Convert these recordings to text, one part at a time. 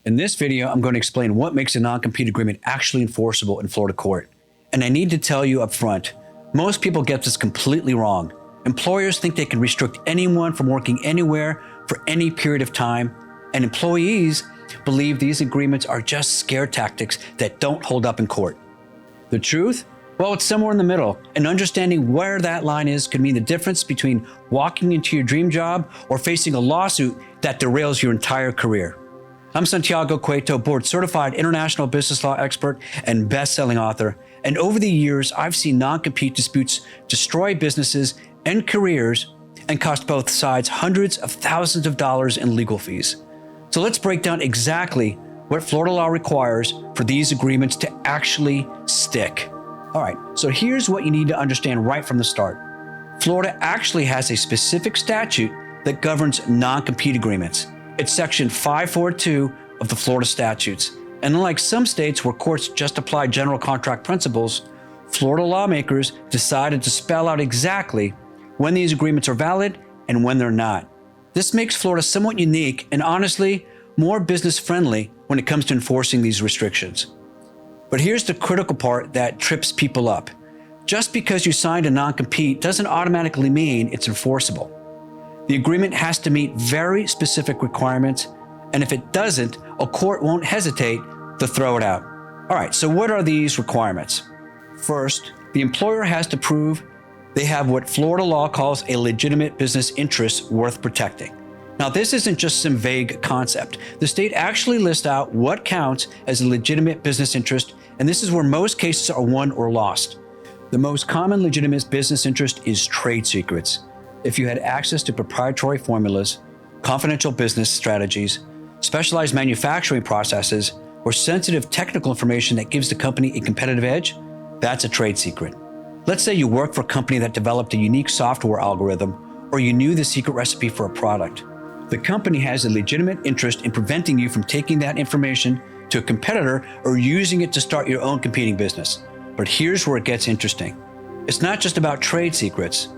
In this video, I'm going to explain what makes a non-compete agreement actually enforceable in Florida court. And I need to tell you up front, most people get this completely wrong. Employers think they can restrict anyone from working anywhere for any period of time, and employees believe these agreements are just scare tactics that don't hold up in court. The truth? Well, it's somewhere in the middle, and understanding where that line is could mean the difference between walking into your dream job or facing a lawsuit that derails your entire career. I'm Santiago Cueto, board-certified international business law expert and best-selling author, and over the years, I've seen non-compete disputes destroy businesses and careers and cost both sides hundreds of thousands of dollars in legal fees. So let's break down exactly what Florida law requires for these agreements to actually stick. All right, so here's what you need to understand right from the start. Florida actually has a specific statute that governs non-compete agreements. It's Section 542 of the Florida statutes. And unlike some states where courts just apply general contract principles, Florida lawmakers decided to spell out exactly when these agreements are valid and when they're not. This makes Florida somewhat unique and honestly more business-friendly when it comes to enforcing these restrictions. But here's the critical part that trips people up. Just because you signed a non-compete doesn't automatically mean it's enforceable. The agreement has to meet very specific requirements, and if it doesn't, a court won't hesitate to throw it out. All right, so what are these requirements? First, the employer has to prove they have what Florida law calls a legitimate business interest worth protecting. Now, this isn't just some vague concept. The state actually lists out what counts as a legitimate business interest, and this is where most cases are won or lost. The most common legitimate business interest is trade secrets. If you had access to proprietary formulas, confidential business strategies, specialized manufacturing processes, or sensitive technical information that gives the company a competitive edge, that's a trade secret. Let's say you work for a company that developed a unique software algorithm, or you knew the secret recipe for a product. The company has a legitimate interest in preventing you from taking that information to a competitor or using it to start your own competing business. But here's where it gets interesting. It's not just about trade secrets.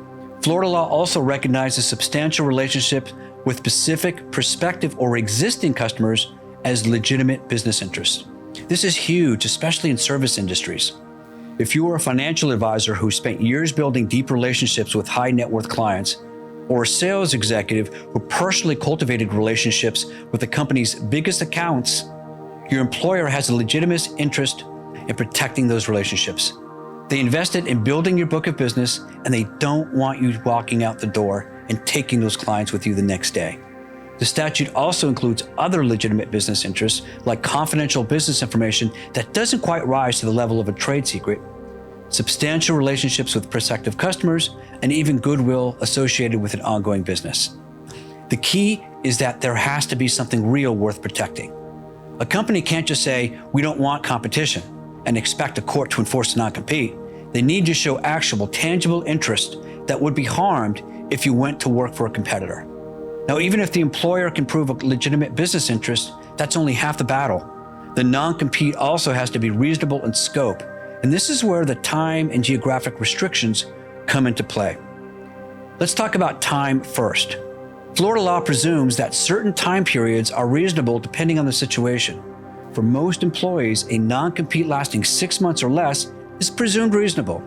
Florida law also recognizes substantial relationships with specific, prospective, or existing customers as legitimate business interests. This is huge, especially in service industries. If you are a financial advisor who spent years building deep relationships with high net worth clients, or a sales executive who personally cultivated relationships with the company's biggest accounts, your employer has a legitimate interest in protecting those relationships. They invested in building your book of business, and they don't want you walking out the door and taking those clients with you the next day. The statute also includes other legitimate business interests, like confidential business information that doesn't quite rise to the level of a trade secret, substantial relationships with prospective customers, and even goodwill associated with an ongoing business. The key is that there has to be something real worth protecting. A company can't just say, "We don't want competition," and expect a court to enforce a non-compete. They need to show actual, tangible interest that would be harmed if you went to work for a competitor. Now, even if the employer can prove a legitimate business interest, that's only half the battle. The non-compete also has to be reasonable in scope, and this is where the time and geographic restrictions come into play. Let's talk about time first. Florida law presumes that certain time periods are reasonable depending on the situation. For most employees, a non-compete lasting 6 months or less is presumed reasonable.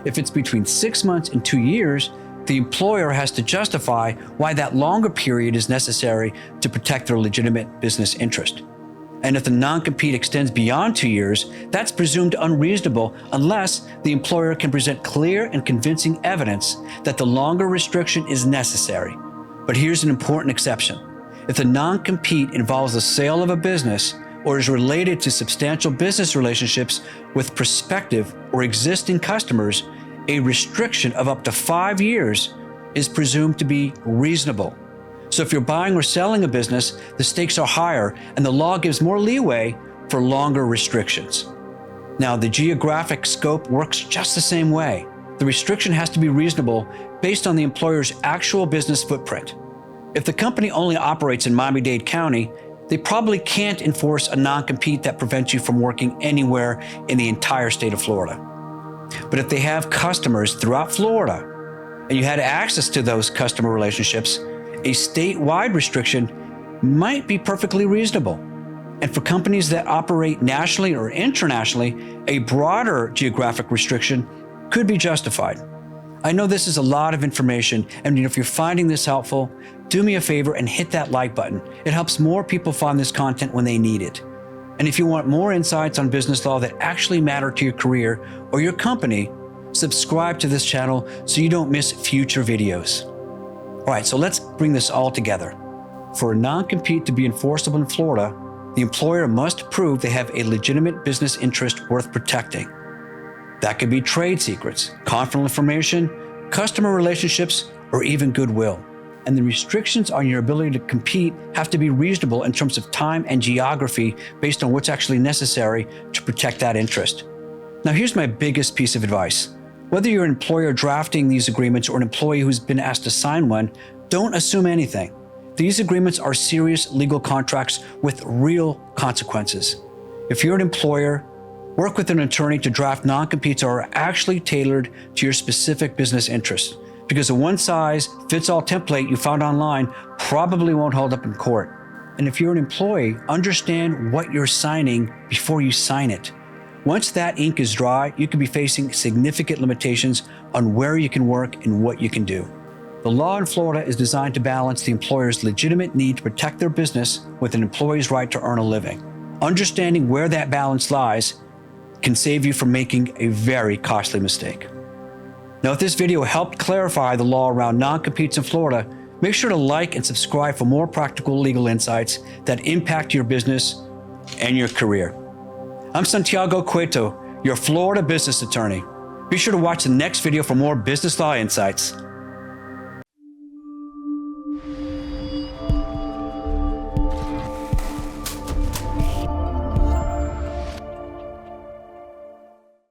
If it's between 6 months and 2 years, the employer has to justify why that longer period is necessary to protect their legitimate business interest. And if the non-compete extends beyond 2 years, that's presumed unreasonable unless the employer can present clear and convincing evidence that the longer restriction is necessary. But here's an important exception. If the non-compete involves the sale of a business or is related to substantial business relationships with prospective or existing customers, a restriction of up to 5 years is presumed to be reasonable. So if you're buying or selling a business, the stakes are higher and the law gives more leeway for longer restrictions. Now, the geographic scope works just the same way. The restriction has to be reasonable based on the employer's actual business footprint. If the company only operates in Miami-Dade County, they probably can't enforce a non-compete that prevents you from working anywhere in the entire state of Florida. But if they have customers throughout Florida, and you had access to those customer relationships, a statewide restriction might be perfectly reasonable. And for companies that operate nationally or internationally, a broader geographic restriction could be justified. I know this is a lot of information, and if you're finding this helpful, do me a favor and hit that like button. It helps more people find this content when they need it. And if you want more insights on business law that actually matter to your career or your company, subscribe to this channel so you don't miss future videos. All right, so let's bring this all together. For a non-compete to be enforceable in Florida, the employer must prove they have a legitimate business interest worth protecting. That could be trade secrets, confidential information, customer relationships, or even goodwill. And the restrictions on your ability to compete have to be reasonable in terms of time and geography based on what's actually necessary to protect that interest. Now, here's my biggest piece of advice. Whether you're an employer drafting these agreements or an employee who's been asked to sign one, don't assume anything. These agreements are serious legal contracts with real consequences. If you're an employer, work with an attorney to draft non-competes that are actually tailored to your specific business interests, because a one-size-fits-all template you found online probably won't hold up in court. And if you're an employee, understand what you're signing before you sign it. Once that ink is dry, you could be facing significant limitations on where you can work and what you can do. The law in Florida is designed to balance the employer's legitimate need to protect their business with an employee's right to earn a living. Understanding where that balance lies can save you from making a very costly mistake. Now, if this video helped clarify the law around non-competes in Florida, make sure to like and subscribe for more practical legal insights that impact your business and your career. I'm Santiago Cueto, your Florida business attorney. Be sure to watch the next video for more business law insights.